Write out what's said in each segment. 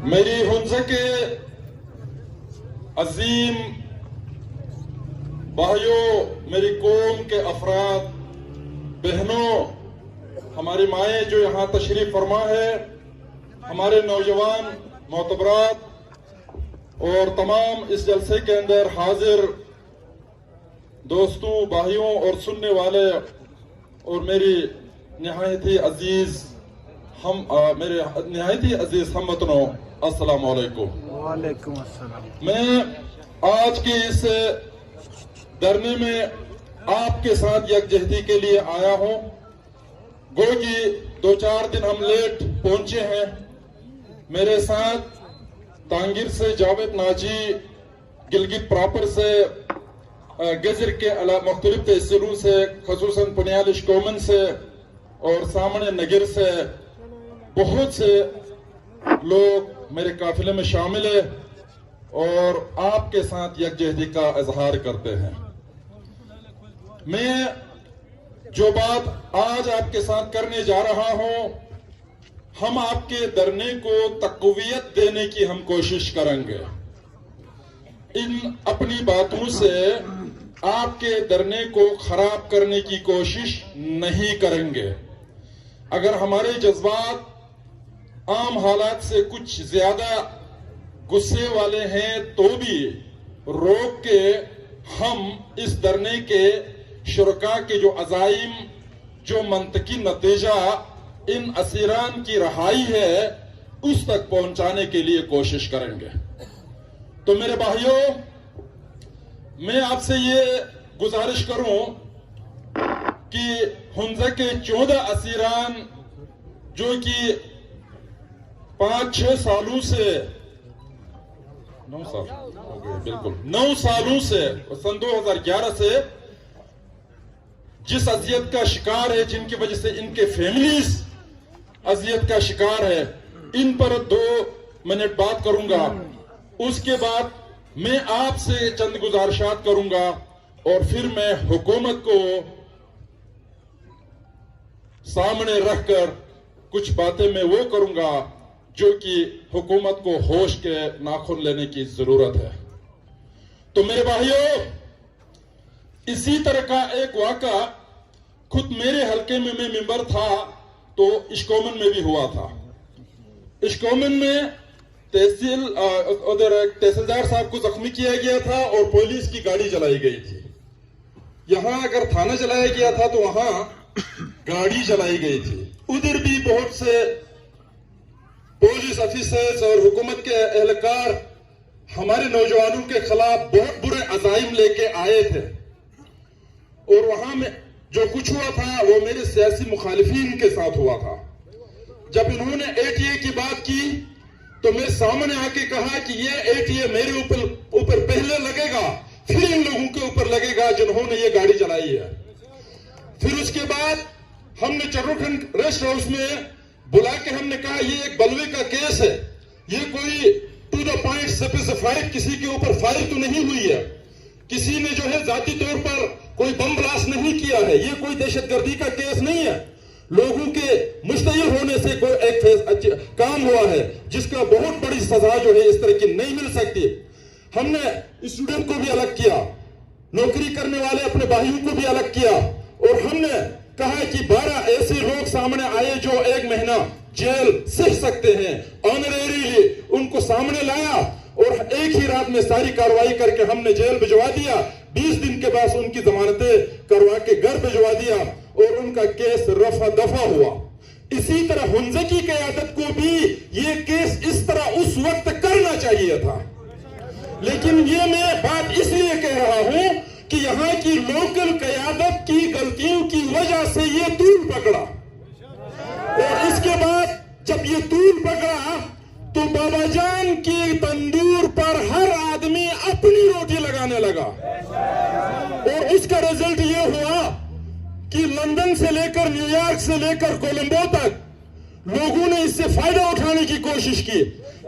میری ہنزہ کے عظیم بھائیوں، میری قوم کے افراد، بہنوں، ہماری مائیں جو یہاں تشریف فرما ہے، ہمارے نوجوان معتبرات اور تمام اس جلسے کے اندر حاضر دوستوں، بھائیوں اور سننے والے اور میری نہایت ہی عزیز ہم وطنوں، السلام علیکم۔ وعلیکم السلام۔ میں آج کے اس دھرنے میں آپ کے ساتھ یکجہتی کے لیے آیا ہوں۔ گو کہ 2-4 دن ہم لیٹ پہنچے ہیں۔ میرے ساتھ تانگیر سے جاوید ناجی، گلگت پراپر سے، گزر کے مختلف تحصیلوں سے، خصوصاً پنیال اشکومن سے اور سامنے نگر سے بہت سے لوگ میرے قافلے میں شامل ہیں اور آپ کے ساتھ یکجہتی کا اظہار کرتے ہیں۔ میں جو بات آج آپ کے ساتھ کرنے جا رہا ہوں، ہم آپ کے دھرنے کو تقویت دینے کی ہم کوشش کریں گے۔ ان اپنی باتوں سے آپ کے دھرنے کو خراب کرنے کی کوشش نہیں کریں گے۔ اگر ہمارے جذبات عام حالات سے کچھ زیادہ غصے والے ہیں تو بھی روک کے ہم اس دھرنے کے شرکاء کے جو عزائم، جو منطقی نتیجہ ان اسیران کی رہائی ہے، اس تک پہنچانے کے لیے کوشش کریں گے۔ تو میرے بھائیوں، میں آپ سے یہ گزارش کروں کہ ہنزہ کے 14 اسیران جو کہ 5-6 سالوں سے 9 سال ہو گئے، بالکل 9 سالوں سے، سن 2011 سے جس اذیت کا شکار ہے، جن کی وجہ سے ان کے فیملیز اذیت کا شکار ہے، ان پر 2 منٹ بات کروں گا۔ اس کے بعد میں آپ سے چند گزارشات کروں گا اور پھر میں حکومت کو سامنے رکھ کر کچھ باتیں میں وہ کروں گا جو کہ حکومت کو ہوش کے ناخن لینے کی ضرورت ہے۔ تو میرے بھائیوں، اسی طرح کا ایک واقعہ خود میرے حلقے میں ممبر تھا تو اشکومن میں بھی ہوا تھا۔ اشکومن میں تحصیلدار صاحب کو زخمی کیا گیا تھا اور پولیس کی گاڑی جلائی گئی تھی۔ یہاں اگر تھانہ جلایا گیا تھا تو وہاں گاڑی جلائی گئی تھی۔ ادھر بھی بہت سے پولیس افیسرز اور حکومت کے اہلکار ہمارے نوجوانوں کے خلاف بہت برے عزائم لے کے آئے تھے، اور وہاں میں جو کچھ ہوا تھا وہ میرے سیاسی مخالفین کے ساتھ ہوا تھا۔ جب انہوں نے ATA کی بات کی تو میں سامنے آ کے کہا کہ یہ ATA میرے اوپر پہلے لگے گا، پھر ان لوگوں کے اوپر لگے گا جنہوں نے یہ گاڑی جلائی ہے۔ پھر اس کے بعد ہم نے چروکھنڈ ریسٹ ہاؤس میں بلا کے ہم نے کہا یہ ایک بلوے کا کیس ہے، یہ کوئی ٹو دا پوائنٹ اسپیسیفائڈ کسی کے اوپر فائر تو نہیں ہوئی ہے، کسی نے جو ہے ذاتی طور پر کوئی بم بلاسٹ نہیں کیا ہے، یہ کوئی دہشت گردی کا کیس نہیں ہے، لوگوں کے مشتعل ہونے سے کوئی ایک کام ہوا ہے جس کا بہت بڑی سزا جو ہے اس طرح کی نہیں مل سکتی۔ ہم نے اسٹوڈنٹ کو بھی الگ کیا، نوکری کرنے والے اپنے بھائیوں کو بھی الگ کیا، اور ہم نے کہا کہ 12 ایسے لوگ سامنے آئے جو 1 مہینہ جیل سہ سکتے ہیں، آنریریلی ان کو سامنے لایا اور ایک ہی رات میں ساری کارروائی کر کے ہم نے جیل بھجوا دیا۔ 20 دن کے بعد ان کی ضمانتیں کروا کے گھر بھجوا دیا اور ان کا کیس رفع دفع ہوا۔ اسی طرح ہنزہ کی قیادت کو بھی یہ کیس اس طرح اس وقت کرنا چاہیے تھا، لیکن یہ میں بات اس لیے کہہ رہا ہوں کہ یہاں کی لوکل قیادت کی غلطیوں کی وجہ سے یہ طول پکڑا، اور اس کے بعد جب یہ طول پکڑا تو بابا جان کی تندور پر ہر آدمی اپنی روٹی لگانے لگا، اور اس کا رزلٹ یہ ہوا کہ لندن سے لے کر نیو یارک سے لے کر کولمبو تک لوگوں نے اس سے فائدہ اٹھانے کی کوشش کی۔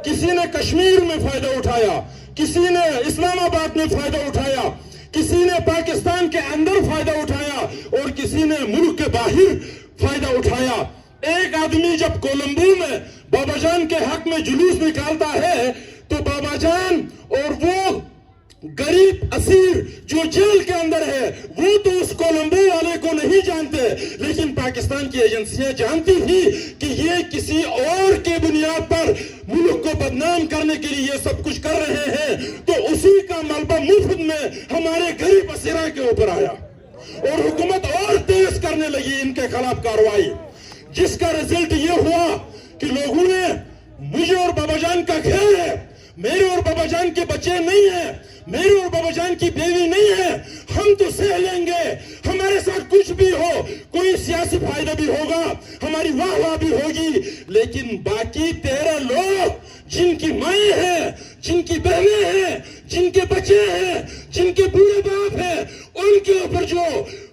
کسی نے کشمیر میں فائدہ اٹھایا، کسی نے اسلام آباد میں فائدہ اٹھایا، کسی نے پاکستان کے اندر فائدہ اٹھایا اور کسی نے ملک کے باہر فائدہ اٹھایا۔ ایک آدمی جب کولمبو میں بابا جان کے حق میں جلوس نکالتا ہے تو بابا جان اور وہ غریب اسیر جو جیل کے اندر ہے وہ تو اس کولمبو والے کو نہیں جانتے، لیکن پاکستان کی ایجنسیاں جانتی تھی کہ یہ کسی اور کے بنیاد پر ملک کو بدنام کرنے کے لیے یہ سب کچھ کر رہے ہیں، تو اسی کا ملبہ مفت میں ہمارے غریب اسیروں کے اوپر آیا اور حکومت اور تیز کرنے لگی ان کے خلاف کارروائی، جس کا رزلٹ یہ ہوا کہ لوگوں نے مجھے اور بابا جان کا گھر ہے، میرے اور بابا جان کے بچے نہیں ہیں، میرے اور بابا جان کی بیوی نہیں ہے، ہم تو سہ لیں گے، ہمارے ساتھ کچھ بھی ہو، کوئی سیاسی فائدہ بھی ہوگا، ہماری واہ واہ بھی ہوگی، لیکن باقی 13 لوگ جن کی مائیں ہیں، جن کی بہنیں ہیں، جن کے بچے ہیں، جن کے بوڑھے باپ ہیں، ان کے اوپر جو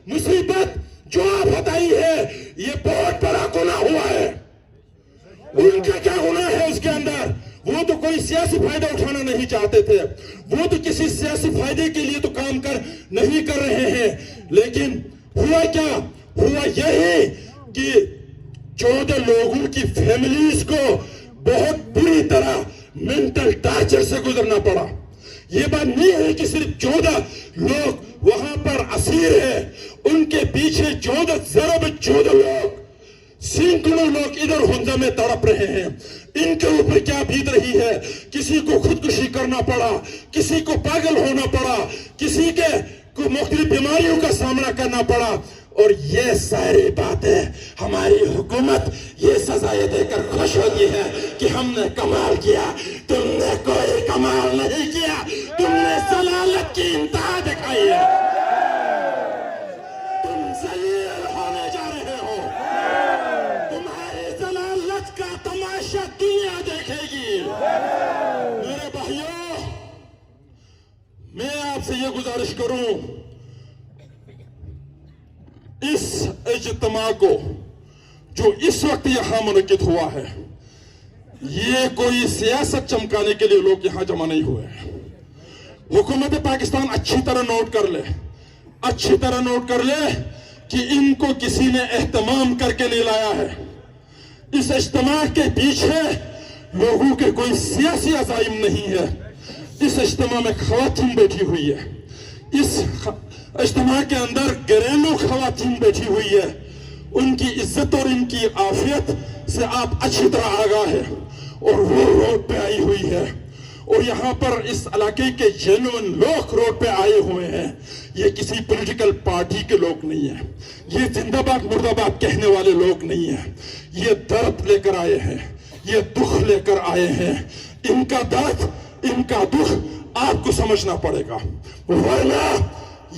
مصیبت جو آفت آئی ہے یہ بہت بڑا گناہ ہوا ہے۔ ان کا کیا گناہ ہے اس کے اندر؟ وہ تو کوئی سیاسی فائدہ اٹھانا نہیں چاہتے تھے، وہ تو کسی سیاسی فائدے کے لیے تو کام نہیں کر رہے ہیں، لیکن ہوا کیا؟ ہوا یہی کہ 14 لوگوں کی فیملیز کو بہت بری طرح مینٹل ٹارچر سے گزرنا پڑا۔ یہ بات نہیں ہے کہ صرف 14 لوگ وہاں پر اسیر ہیں، ان کے پیچھے 14 لوگ، سینکڑوں لوگ ادھر ہنزہ میں تڑپ رہے ہیں۔ ان کے اوپر کیا بیت رہی ہے؟ کسی کو خودکشی کرنا پڑا، کسی کو پاگل ہونا پڑا، کسی کو مختلف بیماریوں کا سامنا کرنا پڑا، اور یہ ساری باتیں ہماری حکومت یہ سزائیں دے کر خوش ہوتی ہے کہ ہم نے کمال کیا۔ تم نے کوئی کمال نہیں کیا، تم نے ضلالت کی انتہا دکھائی ہے، تم ذلیل ہونے جا رہے ہو، تمہاری ضلالت کا تماشا دنیا دیکھے گی۔ میرے بھائیوں، میں آپ سے یہ گزارش کروں، اس اجتماع کو جو اس وقت یہاں منعقد ہوا ہے، یہ کوئی سیاست چمکانے کے لیے لوگ یہاں جمع نہیں ہوئے ہیں۔ حکومت پاکستان اچھی طرح نوٹ کر لے کہ ان کو کسی نے اہتمام کر کے نہیں لایا ہے۔ اس اجتماع کے پیچھے لوگوں کے کوئی سیاسی عزائم نہیں ہے۔ اس اجتماع میں خواتین بیٹھی ہوئی ہے، اس اجتماع کے اندر گھریلو خواتین بیٹھی ہوئی ہے، ان کی عزت اور ان کی عافیت سے آپ اچھی طرح آگاہ ہے، اور وہ روڈ پہ آئی ہوئی ہے، اور یہاں پر اس علاقے کے جینوئن لوگ روڈ پہ آئے ہوئے ہیں۔ یہ کسی پولیٹیکل پارٹی کے لوگ نہیں ہیں، یہ زندہ باد مرد آباد کہنے والے لوگ نہیں ہیں، یہ درد لے کر آئے ہیں، یہ دکھ لے کر آئے ہیں۔ ان کا درد، ان کا دکھ آپ کو سمجھنا پڑے گا، ورنہ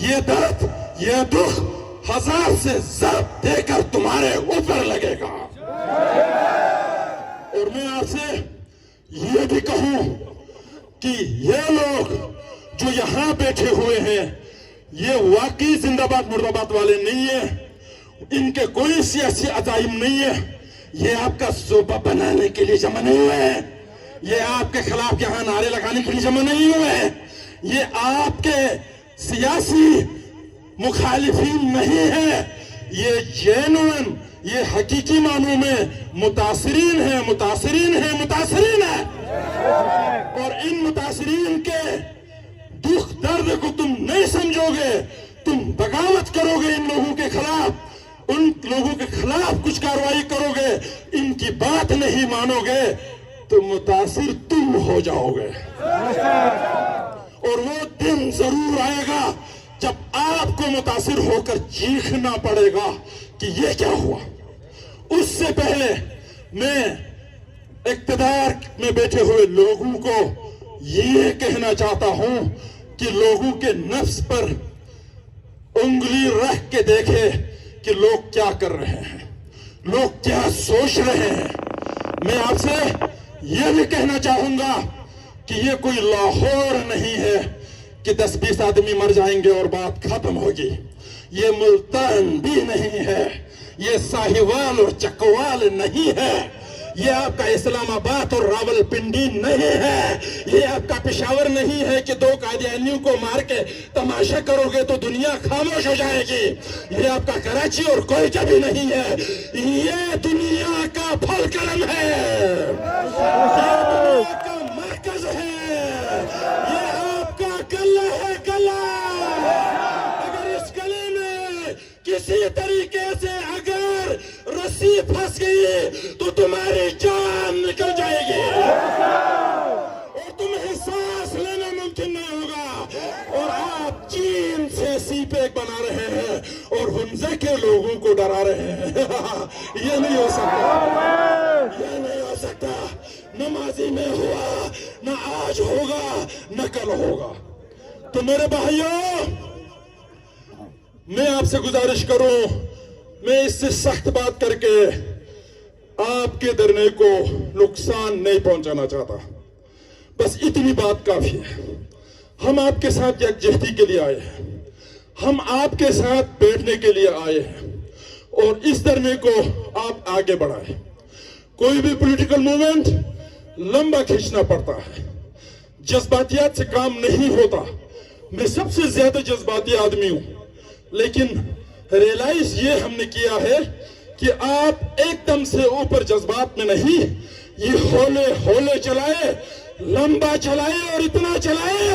یہ درد، یہ دکھ 1000 سے ضرب دے کر تمہارے اوپر لگے گا۔ اور میں آپ سے یہ بھی کہوں کہ یہ لوگ جو یہاں بیٹھے ہوئے ہیں یہ واقعی زندہ باد مرد آباد والے نہیں ہیں، ان کے کوئی سیاسی عزائم نہیں ہے، یہ آپ کا صوبہ بنانے کے لیے جمع نہیں ہوئے ہیں، یہ آپ کے خلاف یہاں نعرے لگانے کے لیے جمع نہیں ہوئے ہیں، یہ آپ کے سیاسی مخالفین نہیں ہے، یہ جینوئن، یہ حقیقی معنوں میں متاثرین ہیں۔ اور ان متاثرین کے دکھ درد کو تم نہیں سمجھو گے، تم بغاوت کرو گے ان لوگوں کے خلاف، ان لوگوں کے خلاف کچھ کارروائی کرو گے، ان کی بات نہیں مانو گے تو متاثر تم ہو جاؤ گے۔ اور وہ دن ضرور آئے گا جب آپ کو متاثر ہو کر چیخنا پڑے گا کہ یہ کیا ہوا۔ اس سے پہلے میں اقتدار میں بیٹھے ہوئے لوگوں کو یہ کہنا چاہتا ہوں کہ لوگوں کے نفس پر انگلی رکھ کے دیکھے کہ لوگ کیا کر رہے ہیں، لوگ کیا سوچ رہے ہیں۔ میں آپ سے یہ بھی کہنا چاہوں گا کہ یہ کوئی لاہور نہیں ہے کہ 10-20 آدمی مر جائیں گے اور بات ختم ہوگی، یہ ملتان بھی نہیں ہے، یہ ساہیوال اور چکوال نہیں ہے، یہ آپ کا اسلام آباد اور راول پنڈی نہیں ہے، یہ آپ کا پشاور نہیں ہے کہ 2 قادیانیوں کو مار کے تماشا کرو گے تو دنیا خاموش ہو جائے گی، یہ آپ کا کراچی اور کوئٹہ بھی نہیں ہے، یہ دنیا کا پھل قلم ہے، یہ دنیا کا مرکز ہے، یہ آپ کا قلعہ ہے، قلعہ۔ اگر اس قلعے میں کسی طریقے سے اگر رسی پھنس گئی تو تمہاری جان نکل جائے گی اور تمہیں سانس لینا ممکن نہیں ہوگا، اور آپ چین سے سی پیک بنا رہے ہیں اور حمزہ کے لوگوں کو ڈرا رہے ہیں۔ یہ نہیں ہو سکتا، یہ نہیں ہو سکتا، نہ ماضی میں ہوا، نہ آج ہوگا، نہ کل ہوگا۔ تو میرے بھائیوں، میں آپ سے گزارش کروں، میں اس سے سخت بات کر کے آپ کے دھرنے کو نقصان نہیں پہنچانا چاہتا، بس اتنی بات کافی ہے۔ ہم آپ کے ساتھ یکجہتی کے لیے آئے ہیں، ہم آپ کے ساتھ بیٹھنے کے لیے آئے ہیں، اور اس دھرنے کو آپ آگے بڑھائیں۔ کوئی بھی پولیٹیکل موومنٹ لمبا کھینچنا پڑتا ہے، جذباتیات سے کام نہیں ہوتا۔ میں سب سے زیادہ جذباتی آدمی ہوں، لیکن ریلائز یہ ہم نے کیا ہے کہ آپ ایک دم سے اوپر جذبات میں نہیں، یہ ہولے ہولے چلائے، لمبا چلائے اور اتنا چلائے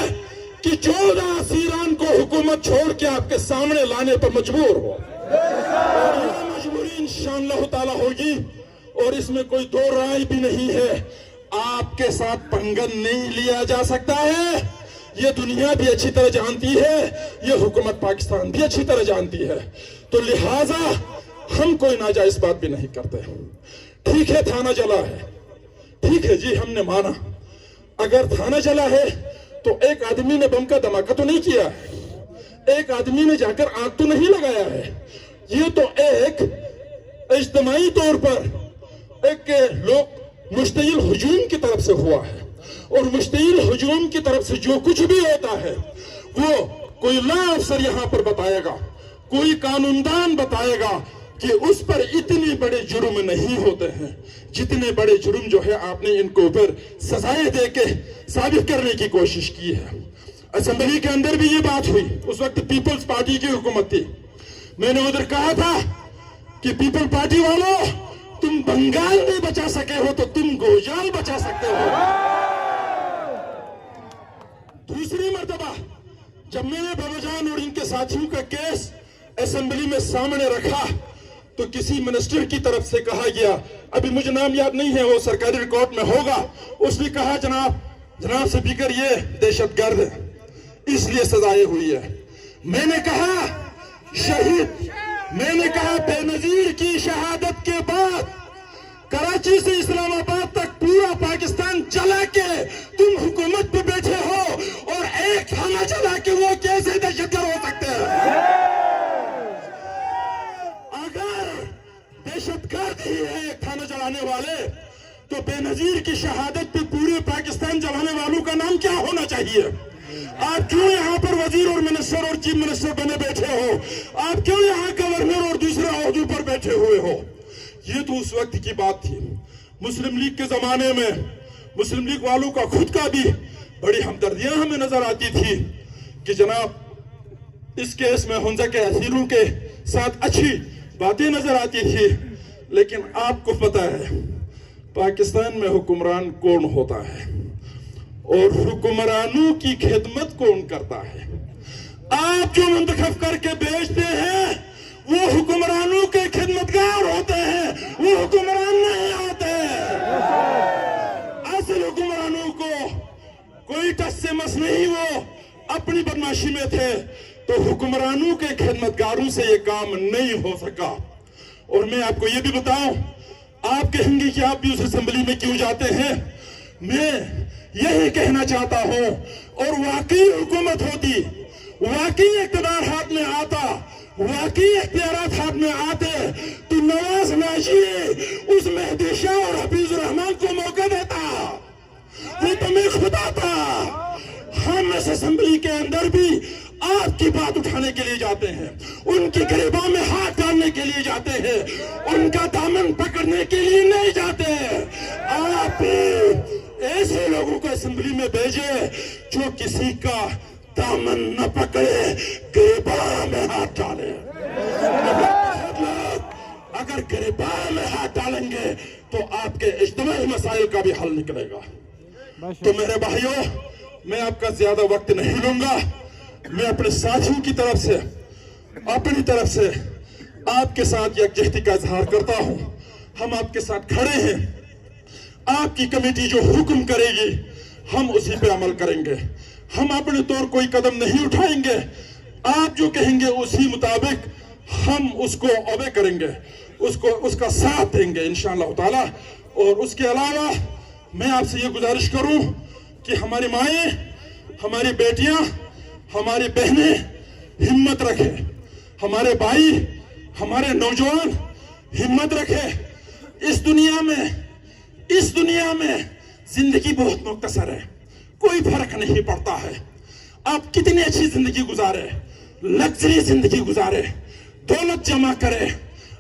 کہ 14 اسیران کو حکومت چھوڑ کے آپ کے سامنے لانے پر مجبور ہو، اور یہ مجبوری انشاءاللہ تعالی ہوگی، اور اس میں کوئی دو رائے بھی نہیں ہے۔ آپ کے ساتھ پنگن نہیں لیا جا سکتا ہے، یہ دنیا بھی اچھی طرح جانتی ہے، یہ حکومت پاکستان بھی اچھی طرح جانتی ہے، تو لہٰذا ہم کوئی ناجائز بات بھی نہیں کرتے۔ ٹھیک ہے تھانہ جلا ہے، ٹھیک ہے جی، ہم نے مانا، اگر تھانہ جلا ہے تو ایک آدمی نے بم کا دھماکہ تو نہیں کیا ہے، ایک آدمی نے جا کر آگ تو نہیں لگایا ہے، یہ تو ایک اجتماعی طور پر ایک لوگ مشتعل ہجوم کی طرف سے ہوا ہے، اور مشتعل ہجوم کی طرف سے جو کچھ بھی ہوتا ہے وہ کوئی لا افسر یہاں پر بتائے گا، کوئی قانوندان بتائے گا کہ اس پر اتنے بڑے جرم نہیں ہوتے ہیں جتنے بڑے جرم جو ہے آپ نے ان کو اوپر سزائیں دے کے ثابت کرنے کی کوشش کی ہے۔ اسمبلی کے اندر بھی یہ بات ہوئی، اس وقت پیپلز پارٹی کی حکومت تھی، میں نے ادھر کہا تھا کہ پیپل پارٹی والوں، تم بنگال نہیں بچا سکے ہو تو تم گوجال بچا سکتے ہو۔ دوسری مرتبہ جب میں نے بابا جان اور ان کے ساتھیوں کا کیس اسمبلی میں سامنے رکھا تو کسی منسٹر کی طرف سے کہا گیا، ابھی مجھے نام یاد نہیں ہے، وہ سرکاری ریکارڈ میں ہوگا، اس نے کہا جناب سپیکر یہ دہشت گرد ہے اس لیے سزائے ہوئی ہے۔ میں نے کہا شہید، میں نے کہا بے نظیر کی شہادت کے بعد کراچی سے اسلام آباد تک پورا پاکستان چلا کے تم حکومت پہ بیٹھے ہو، اور ایک تھانہ چلا کے وہ کیسے دہشت گرد ہو سکتے ہیں؟ اگر دہشت گرد ہی ہے ایک تھانہ چلانے والے تو بے نظیر کی شہادت پہ پورے پاکستان چلانے والوں کا نام کیا ہونا چاہیے؟ آپ کیوں یہاں پر وزیر اور منسٹر اور چیف منسٹر بنے بیٹھے ہو؟ آپ کیوں یہاں گورنر اور دوسرے عہدوں پر بیٹھے ہوئے ہو؟ یہ تو اس وقت کی بات تھی۔ مسلم لیگ کے زمانے میں مسلم لیگ والوں کا خود کا بھی بڑی ہمدردیاں ہمیں نظر آتی تھی کہ جناب اس کیس میں حمزہ کے اسیروں کے ساتھ اچھی باتیں نظر آتی تھی، لیکن آپ کو پتہ ہے پاکستان میں حکمران کون ہوتا ہے اور حکمرانوں کی خدمت کون کرتا ہے؟ آپ جو منتخب کر کے بیچتے ہیں وہ حکمرانوں کے خدمتگار ہوتے ہیں، وہ حکمران نہیں ہوتے۔ اصل حکمرانوں کو کوئی ٹس سے مس نہیں، وہ اپنی بدماشی میں تھے، تو حکمرانوں کے خدمتگاروں سے یہ کام نہیں ہو سکا۔ اور میں آپ کو یہ بھی بتاؤں، آپ کہیں گے کہ آپ بھی اس اسمبلی میں کیوں جاتے ہیں، میں یہی کہنا چاہتا ہوں، اور واقعی حکومت ہوتی، واقعی اقتدار ہاتھ میں آتا، واقعی اختیارات ہاتھ میں آتے تو نواز ناجی اس مہدی شاہ اور حفیظ الرحمان کو موقع دیتا، وہ تمہیں خدا تھا۔ ہم اس اسمبلی کے اندر بھی آپ کی بات اٹھانے کے لیے جاتے ہیں، ان کی گریباں میں ہاتھ ڈالنے کے لیے جاتے ہیں، ان کا دامن پکڑنے کے لیے نہیں جاتے ہیں۔ آپ ایسے لوگوں کو اسمبلی میں بھیجے جو کسی کا دامن نہ پکڑے، گریباں میں ہاتھ ڈالے۔ اگر گریباں میں ہاتھ ڈالیں گے تو آپ کے اجتماعی مسائل کا بھی حل نکلے گا۔ تو میرے بھائیوں، میں آپ کا زیادہ وقت نہیں لوں گا۔ میں اپنے ساتھیوں کی طرف سے، اپنی طرف سے آپ کے ساتھ یکجہتی کا اظہار کرتا ہوں۔ ہم آپ کے ساتھ کھڑے ہیں۔ آپ کی کمیٹی جو حکم کرے گی ہم اسی پہ عمل کریں گے۔ ہم اپنے طور کوئی قدم نہیں اٹھائیں گے۔ آپ جو کہیں گے اسی مطابق ہم اس کو اوبے کریں گے، اس کا ساتھ دیں گے انشاءاللہ تعالی۔ اور اس کے علاوہ میں آپ سے یہ گزارش کروں کہ ہماری مائیں، ہماری بیٹیاں، ہماری بہنیں ہمت رکھے، ہمارے بھائی، ہمارے نوجوان ہمت رکھے۔ اس دنیا میں زندگی بہت مختصر ہے، کوئی فرق نہیں پڑتا ہے۔ آپ کتنی اچھی زندگی گزارے، لگژری زندگی گزارے، دولت جمع کرے،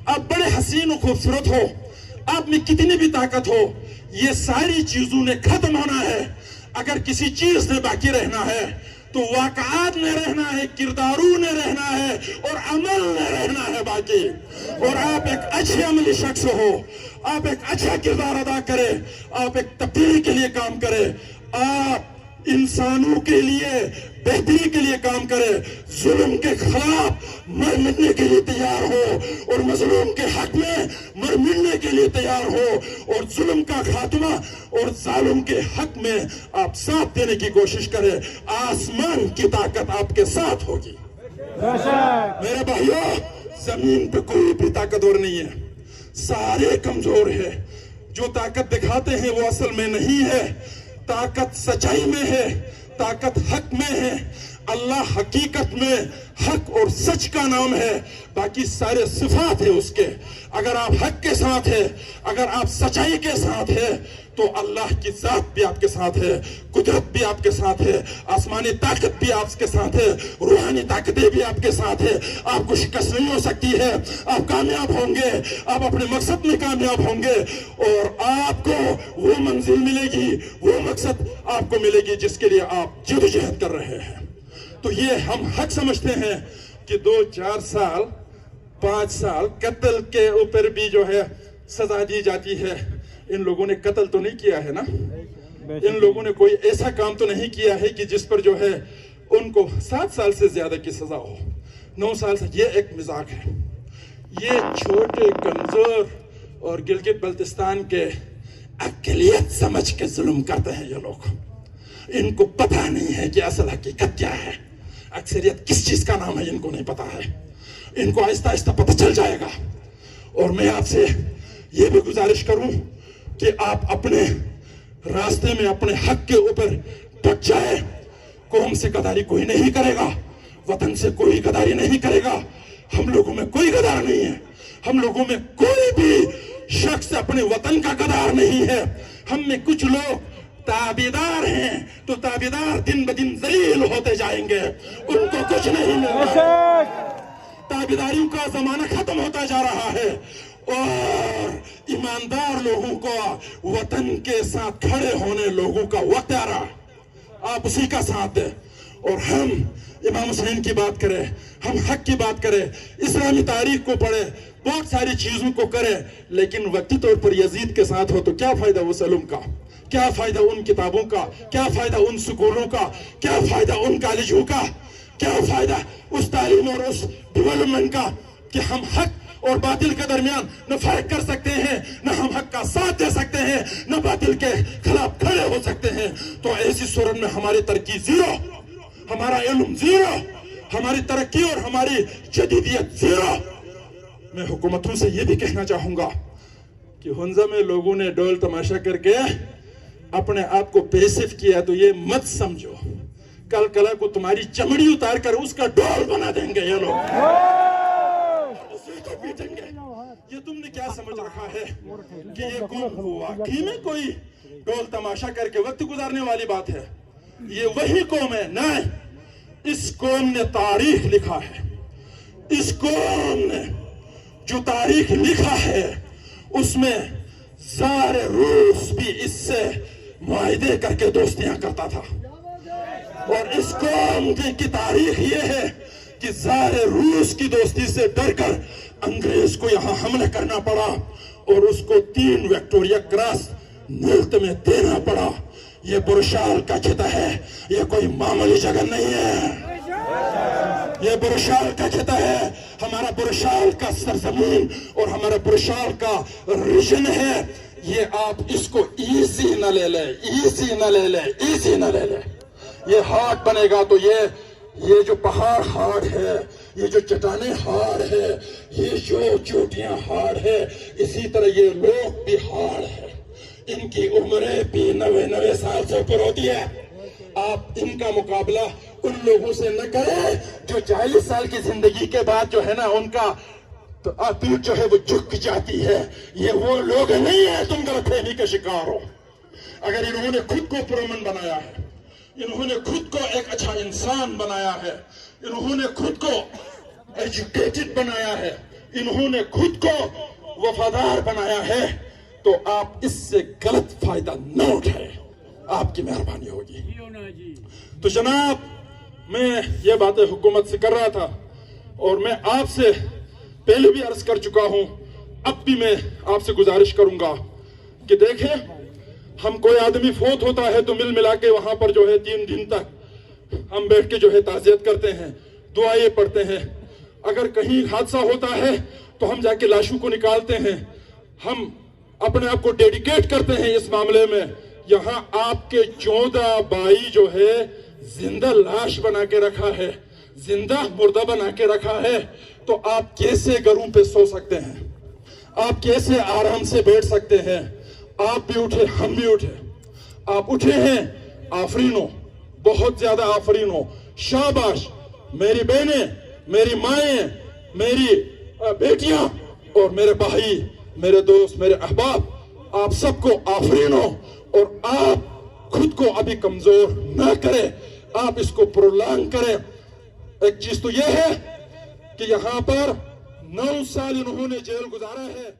آپ بڑے حسین و خوبصورت ہو، آپ میں کتنی بھی طاقت ہو، یہ ساری چیزوں نے ختم ہونا ہے۔ اگر کسی چیز نے باقی رہنا ہے تو واقعات نے رہنا ہے، کرداروں نے رہنا ہے، اور عمل نے رہنا ہے باقی۔ اور آپ ایک اچھے عملی شخص ہو، آپ ایک اچھا کردار ادا کرے، آپ ایک تبدیلی کے لیے کام کرے، آپ انسانوں کے لیے بہتری کے لیے کام کرے، ظلم کے خلاف مر مٹنے کے لیے تیار ہو، اور مظلوم کے حق میں مر مٹنے کے لیے تیار ہو، اور ظلم کا خاتمہ اور ظالم کے حق میں آپ ساتھ دینے کی کوشش کرے۔ آسمان کی طاقت آپ کے ساتھ ہوگی۔ میرے بھائیوں، زمین پہ کوئی بھی طاقتور نہیں ہے، سارے کمزور ہے۔ جو طاقت دکھاتے ہیں وہ اصل میں نہیں ہے۔ طاقت سچائی میں ہے، طاقت حق میں ہے۔ اللہ حقیقت میں حق اور سچ کا نام ہے، باقی سارے صفات ہیں اس کے۔ اگر آپ حق کے ساتھ ہیں، اگر آپ سچائی کے ساتھ ہیں، تو اللہ کی ذات بھی آپ کے ساتھ ہے، قدرت بھی آپ کے ساتھ ہے، آسمانی طاقت بھی آپ کے ساتھ ہے، روحانی طاقتیں بھی آپ کے ساتھ ہے۔ آپ کو شکست نہیں ہو سکتی ہے، آپ کامیاب ہوں گے، آپ اپنے مقصد میں کامیاب ہوں گے، اور آپ کو وہ منزل ملے گی، وہ مقصد آپ کو ملے گی جس کے لیے آپ جدوجہد کر رہے ہیں۔ تو یہ ہم حق سمجھتے ہیں کہ 2-4 سال 5 سال قتل کے اوپر بھی جو ہے سزا دی جاتی ہے۔ ان لوگوں نے قتل تو نہیں کیا ہے نا، ان لوگوں نے کوئی ایسا کام تو نہیں کیا ہے کہ جس پر جو ہے ان کو 7 سال سے زیادہ کی سزا ہو، 9 سال سے۔ یہ ایک مزاق ہے، یہ چھوٹے کمزور اور گلگت بلتستان کے اقلیت سمجھ کے ظلم کرتے ہیں یہ لوگ۔ ان کو پتہ نہیں ہے کہ اصل حقیقت کیا ہے، اکثریت کس چیز کا نام ہے ان کو نہیں پتا ہے۔ ان کو آہستہ آہستہ پتہ چل جائے گا۔ اور میں آپ سے یہ بھی گزارش کروں کہ آپ اپنے راستے میں اپنے حق کے اوپر ڈٹ جائے۔ قوم سے غداری کوئی نہیں کرے گا، وطن سے کوئی غداری نہیں کرے گا۔ ہم لوگوں میں کوئی غدار نہیں ہے، ہم لوگوں میں کوئی بھی شخص اپنے وطن کا غدار نہیں ہے۔ ہم میں کچھ لوگ تابعدار ہیں، تو تابعدار دن بدن ذلیل ہوتے جائیں گے، ان کو کچھ نہیں مل رہا۔ تابعداریوں کا زمانہ ختم ہوتا جا رہا ہے، اور ایماندار لوگوں کو وطن کے ساتھ کھڑے ہونے لوگوں کا وقت آ رہا۔ آپ اسی کا ساتھ دیں، اور ہم امام حسین کی بات کریں، ہم حق کی بات کریں، اسلامی تاریخ کو پڑھیں، بہت ساری چیزوں کو کریں، لیکن وقتی طور پر یزید کے ساتھ ہو تو کیا فائدہ اس علم کا، کیا فائدہ ان کتابوں کا، کیا فائدہ ان سکولوں کا، کیا فائدہ ان کالجوں کا، کیا فائدہ اس تعلیم اور اس ڈیولپمنٹ کا کہ ہم حق اور باطل کے درمیان نہ فرق کر سکتے ہیں، نہ ہم حق کا ساتھ دے سکتے ہیں، نہ باطل کے خلاف کھڑے ہو سکتے ہیں۔ تو ایسی صورت میں ہماری ترقی زیرو، ہمارا علم زیرو، ہماری ترقی اور ہماری جدیدیت زیرو۔ میں حکومتوں سے یہ بھی کہنا چاہوں گا کہ ہنزہ میں لوگوں نے ڈول تماشا کر کے اپنے آپ کو پیسف کیا، تو یہ مت سمجھو کل کلا کو تمہاری چمڑی اتار کر اس کا ڈول بنا دیں گے یہ لوگ، اسی کو پیٹیں گے۔ یہ تم نے کیا سمجھ رکھا ہے کہ یہ قوم واقعی میں کوئی ڈول تماشا کر کے وقت گزارنے والی بات ہے؟ یہ وہی قوم ہے، نہیں، اس قوم نے تاریخ لکھا ہے. اس قوم نے جو تاریخ لکھا ہے اس میں زار روس بھی اس سے معاہدے کر کے دوستیاں کرتا تھا. اور اس قوم کی تاریخ یہ ہے کہ زار روس کی دوستی سے ڈر کر انگریز کو یہاں حملہ کرنا پڑا اور اس کو 3 وکٹوریا کراس ملت میں دینا پڑا. یہ برشال کا خطہ ہے, یہ کوئی معمولی جگہ نہیں ہے. یہ برشال کا خطہ ہے, ہمارا برشال کا سرزمین اور ہمارا برشال کا ریجن ہے. یہ آپ اس کو ایزی نہ لے لیں, ایزی نہ لے لیں, ایزی نہ لے لیں. یہ ہارڈ بنے گا تو یہ جو پہاڑ ہارڈ ہے, یہ جو چٹانیں ہارڈ ہے, یہ جو چوٹیاں ہارڈ ہے, اسی طرح یہ لوگ بھی ہارڈ ہے. ان کی عمریں بھی 90 سال سے اوپر ہوتی ہے. آپ ان کا مقابلہ ان لوگوں سے نہ کریں جو 40 سال کی زندگی کے بعد جو ہے نا ان کا پیٹ جو ہے وہ جھک جاتی ہے. یہ وہ لوگ نہیں ہیں تم غلط فہمی کے شکار ہو. اگر انہوں نے خود کو پرامن بنایا ہے, انہوں نے خود کو ایک اچھا انسان بنایا ہے, انہوں نے خود کو ایجوکیٹڈ بنایا ہے, انہوں نے خود کو وفادار بنایا ہے, تو آپ اس سے غلط فائدہ نہ اٹھائیں. آپ کی مہربانی ہوگی. تو جناب, میں یہ باتیں حکومت سے کر رہا تھا اور میں آپ سے پہلے بھی عرض کر چکا ہوں, اب بھی میں آپ سے گزارش کروں گا کہ دیکھیں, ہم کوئی آدمی فوت ہوتا ہے تو مل ملا کے وہاں پر جو ہے 3 دن تک ہم بیٹھ کے جو ہے تعزیت کرتے ہیں, دعائیں پڑھتے ہیں. اگر کہیں حادثہ ہوتا ہے تو ہم جا کے لاشوں کو نکالتے ہیں, ہم اپنے آپ کو ڈیڈیکیٹ کرتے ہیں اس معاملے میں. یہاں آپ کے 14 بائی جو ہے زندہ لاش بنا کے رکھا ہے, زندہ مردہ بنا کے رکھا ہے. تو آپ کیسے گھروں پہ سو سکتے ہیں؟ آپ کیسے آرام سے بیٹھ سکتے ہیں؟ آپ بھی اٹھے, ہم بھی اٹھے. آپ اٹھے ہیں, آفرین ہو, بہت زیادہ آفرین ہو. شاباش میری بہنیں, میری مائیں, میری بیٹیاں اور میرے بھائی, میرے دوست, میرے احباب, آپ سب کو آفرین ہو. اور آپ خود کو ابھی کمزور نہ کریں, آپ اس کو پرولانگ کریں. ایک چیز تو یہ ہے کہ یہاں پر 9 سال انہوں نے جیل گزارا ہے.